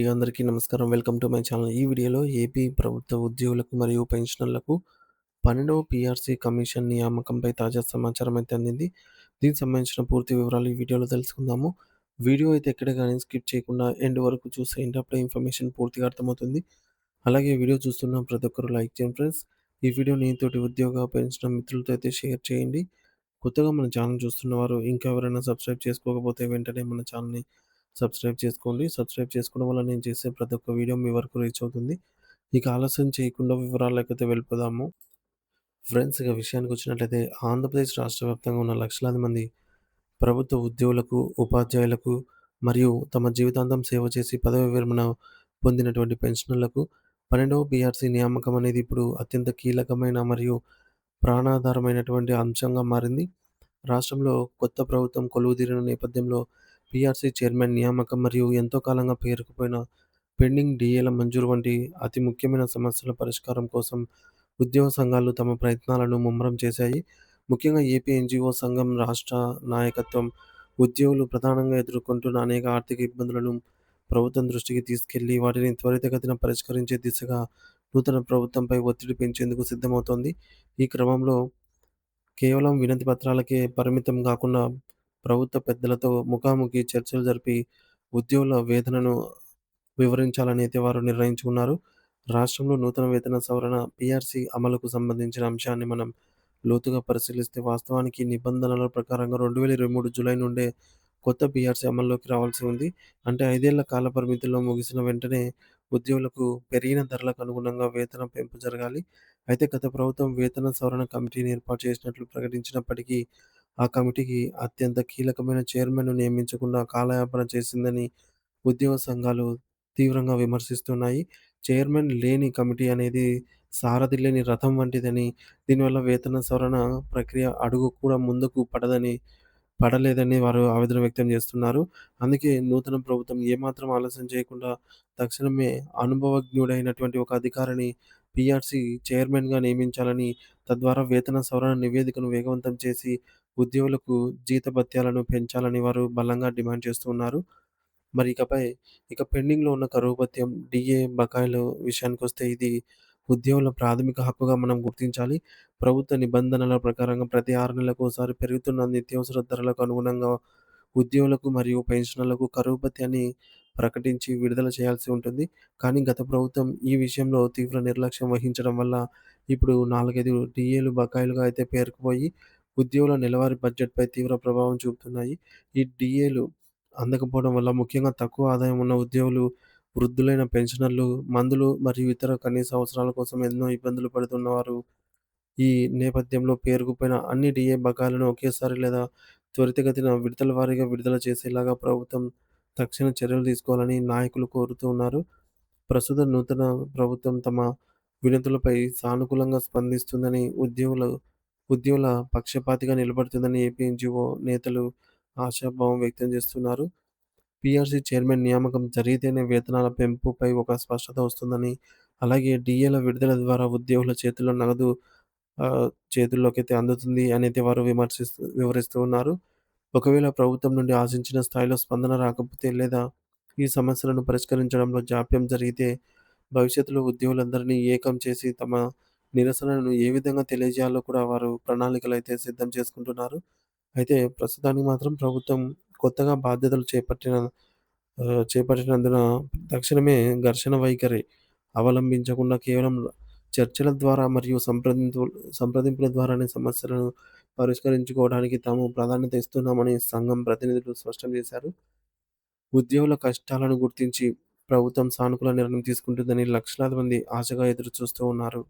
అందరికీ నమస్కారం. Welcome to my channel. ఈ వీడియోలో ఏపీ ప్రభుత్వ ఉద్యోగులకు మరియు పెన్షనర్లకు 12వ పీఆర్సీ కమిషన్ నియామకంపై తాజా సమాచారం అయితే అందింది. దీనికి సంబంధించిన పూర్తి వివరాలు ఈ వీడియోలో తెలుసుకుందాము. వీడియో అయితే ఎక్కడ గాని స్కిప్ చేయకుండా ఎండ్ వరకు చూసేయండి. అప్పుడే ఇన్ఫర్మేషన్ పూర్తిగా అర్థమవుతుంది. అలాగే వీడియో చూస్తున్న ప్రతి ఒక్కరు లైక్ చేయండి ఫ్రెండ్స్. ఈ వీడియోని తోటి ఉద్యోగ, పెన్షనర్ మిత్రులతో అయితే షేర్ చేయండి. కొత్తగా మన ఛానల్ చూస్తున్నవారు ఇంకా ఎవరైనా సబ్స్క్రైబ్ చేసుకోకపోతే వెంటనే మన ఛానల్‌ని సబ్స్క్రైబ్ చేసుకోండి. సబ్స్క్రైబ్ చేసుకోవడం వల్ల నేను చేసే ప్రతి ఒక్క వీడియో మీ వరకు రీచ్ అవుతుంది. ఇక ఆలస్యం చేయకుండా వివరాలకైతే వెళ్ళిపోదాము. ఫ్రెండ్స్ ఇక విషయానికొచ్చినట్లయితే ఆంధ్రప్రదేశ్ రాష్ట్ర వ్యాప్తంగా ఉన్న లక్షలాది మంది ప్రభుత్వ ఉద్యోగులకు, ఉపాధ్యాయులకు మరియు తమ జీవితాంతం సేవ చేసి పదవి విరమణ పొందినటువంటి పెన్షనర్లకు 12వ పీఆర్సీ నియామకం అనేది ఇప్పుడు అత్యంత కీలకమైన మరియు ప్రాణాధారమైనటువంటి అంశంగా మారింది. రాష్ట్రంలో కొత్త ప్రభుత్వం కొలువుదీరిన నేపథ్యంలో పీఆర్సీ చైర్మన్ నియామకం మరియు ఎంతో కాలంగా పేరుకుపోయిన పెండింగ్ డీఏల మంజూరు వంటి అతి ముఖ్యమైన సమస్యల పరిష్కారం కోసం ఉద్యోగ సంఘాలు తమ ప్రయత్నాలను ముమ్మరం చేశాయి. ముఖ్యంగా ఏపీ ఎన్‌జీఓ సంఘం రాష్ట్ర నాయకత్వం ఉద్యోగులు ప్రధానంగా ఎదుర్కొంటున్న అనేక ఆర్థిక ఇబ్బందులను ప్రభుత్వం దృష్టికి తీసుకెళ్లి వాటిని త్వరితగతిన పరిష్కరించే దిశగా నూతన ప్రభుత్వంపై ఒత్తిడి పెంచేందుకు సిద్ధమవుతోంది. ఈ క్రమంలో కేవలం వినతి పత్రాలకే పరిమితం గాకుండా, ప్రభుత్వ పెద్దలతో ముఖాముఖి చర్చలు జరిపి, ఉద్యోగుల వేదనను వివరించాలని అయితే వారు నిర్ణయించుకున్నారు. రాష్ట్రంలో నూతన వేతన సవరణ పీఆర్సీ అమలుకు సంబంధించిన అంశాన్ని మనం లోతుగా పరిశీలిస్తే వాస్తవానికి నిబంధనల ప్రకారంగా 2023 జూలై నుండే కొత్త పీఆర్సీ అమల్లోకి రావాల్సి ఉంది. అంటే 5 ఏళ్ల కాల పరిమితిలో ముగిసిన వెంటనే ఉద్యోగులకు పెరిగిన ధరలకు అనుగుణంగా వేతన పెంపు జరగాలి. అయితే గత ప్రభుత్వం వేతన సవరణ కమిటీని ఏర్పాటు చేసినట్లు ప్రకటించినప్పటికీ, ఆ కమిటీకి అత్యంత కీలకమైన చైర్మన్‌ను నియమించకుండా కాలయాపన చేసిందని ఉద్యోగ సంఘాలు తీవ్రంగా విమర్శిస్తున్నాయి. చైర్మన్ లేని కమిటీ అనేది సారథి లేని రథం వంటిదని, దీనివల్ల వేతన సవరణ ప్రక్రియ అడుగు కూడా ముందుకు పడలేదని వారు ఆవేదన వ్యక్తం చేస్తున్నారు. అందుకే నూతన ప్రభుత్వం ఏమాత్రం ఆలస్యం చేయకుండా తక్షణమే అనుభవజ్ఞుడైనటువంటి ఒక అధికారిని పీఆర్సీ చైర్మన్‌గా నియమించాలని, తద్వారా వేతన సవరణ నివేదికను వేగవంతం చేసి ఉద్యోగులకు జీతభత్యాలను పెంచాలని వారు బలంగా డిమాండ్ చేస్తూ ఉన్నారు. మరి ఇక పెండింగ్‌లో ఉన్న కరువు భత్యం, డీఏ బకాయిల విషయానికొస్తే ఇది ఉద్యోగుల ప్రాథమిక హక్కుగా మనం గుర్తించాలి. ప్రభుత్వ నిబంధనల ప్రకారంగా ప్రతి 6 నెలలకోసారి పెరుగుతున్న నిత్యావసర ధరలకు అనుగుణంగా ఉద్యోగులకు మరియు పెన్షనర్లకు కరువు భత్యాన్ని ప్రకటించి విడుదల చేయాల్సి ఉంటుంది. కానీ గత ప్రభుత్వం ఈ విషయంలో తీవ్ర నిర్లక్ష్యం వహించడం వల్ల ఇప్పుడు 4, 5 డీఏలు బకాయిలుగా అయితే పేరుకుపోయి ఉద్యోగుల నెలవారీ బడ్జెట్‌పై తీవ్ర ప్రభావం చూపుతున్నాయి. ఈ డీఏలు అందకపోవడం వల్ల ముఖ్యంగా తక్కువ ఆదాయం ఉన్న ఉద్యోగులు, వృద్ధులైన పెన్షనర్లు, మందులు మరియు ఇతర కనీస అవసరాల కోసం ఎన్నో ఇబ్బందులు పడుతున్నవారు ఈ నేపథ్యంలో పేరుకుపోయిన అన్ని డీఏ బకాయిలను ఒకేసారి లేదా త్వరితగతిన విడతల వారీగా విడుదల చేసేలాగా ప్రభుత్వం తక్షణ చర్యలు తీసుకోవాలని నాయకులు కోరుతూ ఉన్నారు. ప్రస్తుత నూతన ప్రభుత్వం తమ వినతులపై సానుకూలంగా స్పందిస్తుందని, ఉద్యోగుల పక్షపాతిగా నిలబడుతుందని ఏపీ ఎన్‌జీఓ నేతలు ఆశాభావం వ్యక్తం చేస్తున్నారు. పీఆర్సీ చైర్మన్ నియామకం జరిగితేనే వేతనాల పెంపుపై ఒక స్పష్టత వస్తుందని, అలాగే డీఏల విడుదల ద్వారా ఉద్యోగుల చేతుల్లో నగదు చేతుల్లోకైతే అందుతుంది అనైతే వారు వివరిస్తూ ఉన్నారు. ఒకవేళ ప్రభుత్వం నుండి ఆశించిన స్థాయిలో స్పందన రాకపోతే లేదా ఈ సమస్యలను పరిష్కరించడంలో జాప్యం జరిగితే భవిష్యత్తులో ఉద్యోగులందరినీ ఏకం చేసి తమ నిరసనలను ఏ విధంగా తెలియజేయాలో కూడా వారు ప్రణాళికలైతే సిద్ధం చేసుకుంటున్నారు. అయితే ప్రస్తుతానికి మాత్రం ప్రభుత్వం కొత్తగా బాధ్యతలు చేపట్టినందున తక్షణమే ఘర్షణ వైఖరి అవలంబించకుండా కేవలం చర్చల ద్వారా మరియు సంప్రదింపుల ద్వారానే సమస్యలను పరిష్కరించుకోవడానికి తాము ప్రాధాన్యత ఇస్తున్నామని సంఘం ప్రతినిధులు స్పష్టం చేశారు. ఉద్యోగుల కష్టాలను గుర్తించి ప్రభుత్వం సానుకూల నిర్ణయం తీసుకుంటుందని లక్షలాది మంది ఆశగా ఎదురుచూస్తూ ఉన్నారు.